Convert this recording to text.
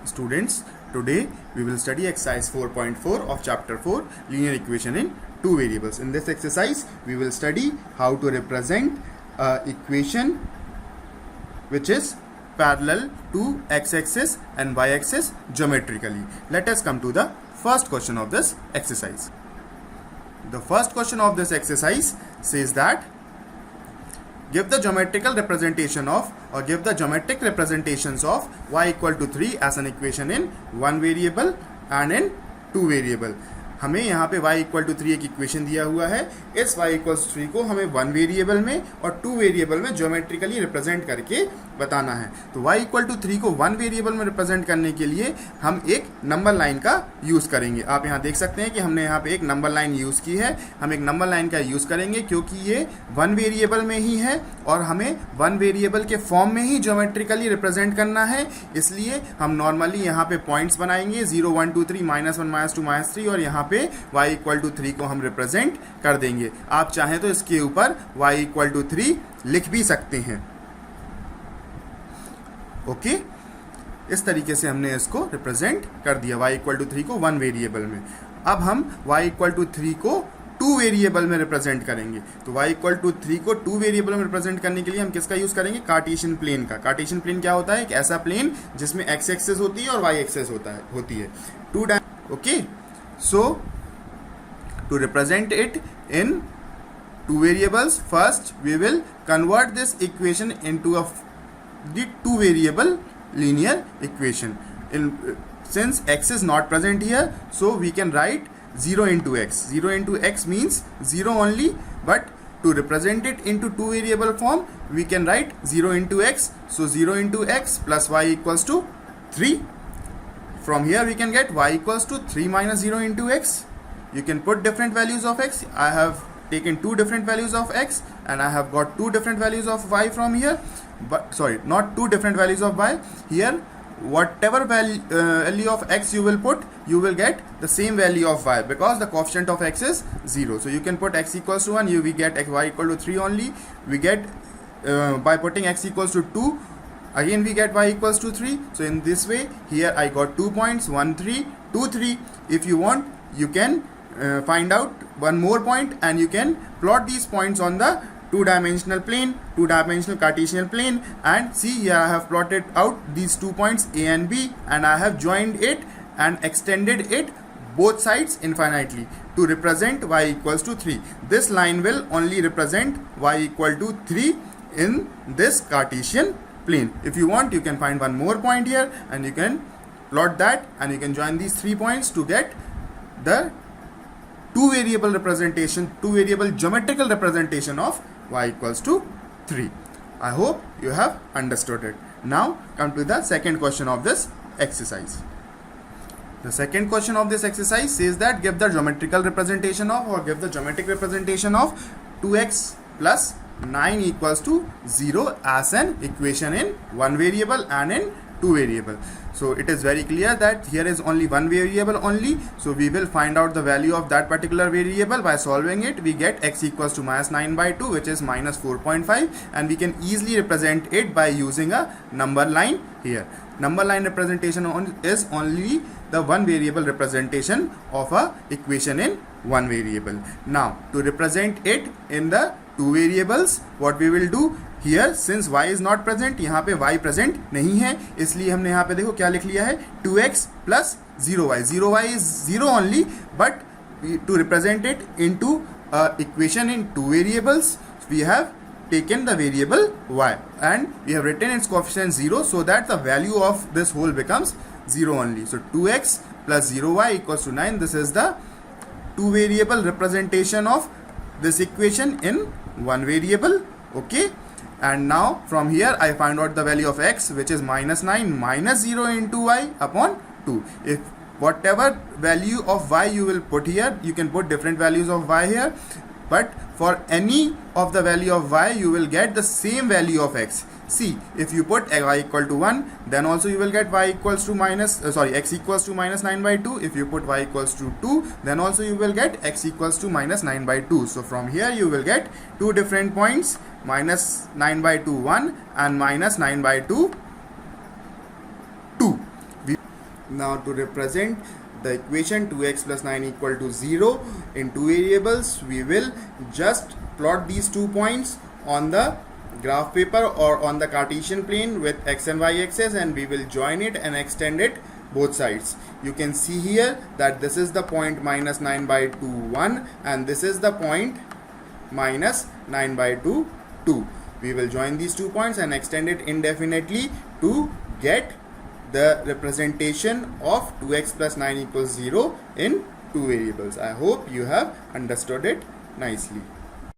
students, today we will study exercise 4.4 of chapter 4 linear equation in two variables. In this exercise we will study how to represent equation which is parallel to x-axis and y-axis geometrically. Let us come to the first question of this exercise. The first question of this exercise says that give the geometrical representation of or give the geometric representations of y equal to 3 as an equation in one variable and in two variable. हमें यहाँ पे y equal to 3 एक equation दिया हुआ है. इस y equals 3 को हमें वन वेरिएबल में और टू वेरिएबल में ज्योमेट्रिकली रिप्रेजेंट करके बताना है. तो y इक्वल टू 3 को वन वेरिएबल में रिप्रेजेंट करने के लिए हम एक नंबर लाइन का यूज़ करेंगे. आप यहाँ देख सकते हैं कि हमने यहाँ पे एक नंबर लाइन यूज़ की है. हम एक नंबर लाइन का यूज़ करेंगे क्योंकि ये वन वेरिएबल में ही है और हमें वन वेरिएबल के फॉर्म में ही ज्योमेट्रिकली रिप्रेजेंट करना है. इसलिए हम नॉर्मली यहाँ पे पॉइंट्स बनाएंगे 0 1 2 3 -1 -2 -3 और यहाँ पे y इक्वल टू 3 को हम रिप्रेजेंट कर देंगे. आप चाहें तो इसके ऊपर y इक्वल टू 3 लिख भी सकते हैं. ओके, इस तरीके से हमने इसको रिप्रेजेंट कर दिया y इक्वल टू 3 को वन वेरिएबल में. अब हम y इक्वल टू 3 को टू वेरिएबल में रिप्रेजेंट करेंगे. तो y इक्वल टू 3 को टू वेरिएबल में रिप्रेजेंट करने के लिए हम किसका यूज करेंगे? कार्टेशियन प्लेन का. कार्टेशियन प्लेन क्या होता है? एक ऐसा प्लेन जिसमें x एक्सिस होती है और y एक्सिस होती है. Okay, so to represent it in two variables, first we will convert this equation into the two variable linear equation. Since x is not present here, so we can write 0 into x. 0 into x means 0 only, but to represent it into two variable form we can write 0 into x. So 0 into x plus y equals to 3. From here we can get y equals to 3 minus 0 into x. You can put different values of x. I have taken two different values of x and I have got two different values of y from here. But sorry, not two different values of y. Here, whatever value of x you will put, you will get the same value of y because the coefficient of x is 0. So you can put x equals to 1, we get y equal to 3 only. We get by putting x equals to 2, again we get y equals to 3. So in this way, here I got 2 points, 1 3 2 3. If you want, you can find out one more point and you can plot these points on the two-dimensional plane, two-dimensional Cartesian plane, and see here I have plotted out these 2 points A and B and I have joined it and extended it both sides infinitely to represent y equals to 3. This line will only represent y equal to 3 in this Cartesian plane. If you want, you can find one more point here and you can plot that and you can join these 3 points to get the two variable representation, two variable geometrical representation of y equals to 3. I hope you have understood it. Now come to the second question of this exercise. The second question of this exercise says that give the geometrical representation of or give the geometric representation of 2x plus 9 equals to 0 as an equation in one variable and in two variable. So it is very clear that here is only one variable only. So we will find out the value of that particular variable by solving it. We get x equals to minus 9 by 2, which is minus 4.5, and we can easily represent it by using a number line here. Number line representation is only the one variable representation of a equation in one variable. Now to represent it in the two variables, what we will do here, since y is not present, यहाँ पे y present नहीं है, इसलिए हमने यहाँ पे देखो क्या लिख लिया है 2x plus 0y. 0y is 0 only, but to represent it into equation in two variables, we have taken the variable y and we have written its coefficient 0 so that the value of this whole becomes 0 only. So 2x plus 0y equals to 9. This is the two variable representation of this equation in one variable. Okay, and now from here I find out the value of x, which is minus 9 minus 0 into y upon 2. If whatever value of y you will put here, you can put different values of y here, but for any of the value of y you will get the same value of x. See, if you put y equal to 1, then also you will get y equals to x equals to minus 9 by 2. If you put y equals to 2, then also you will get x equals to minus 9 by 2. So from here you will get two different points, minus 9 by 2 1 and minus 9 by 2 2. Now to represent the equation 2x plus 9 equal to 0 in two variables, we will just plot these 2 points on the graph paper or on the Cartesian plane with x and y axis, and we will join it and extend it both sides. You can see here that this is the point minus 9 by 2 1, and this is the point minus 9 by 2 2. We will join these 2 points and extend it indefinitely to get the representation of 2x plus 9 equals 0 in two variables. I hope you have understood it nicely.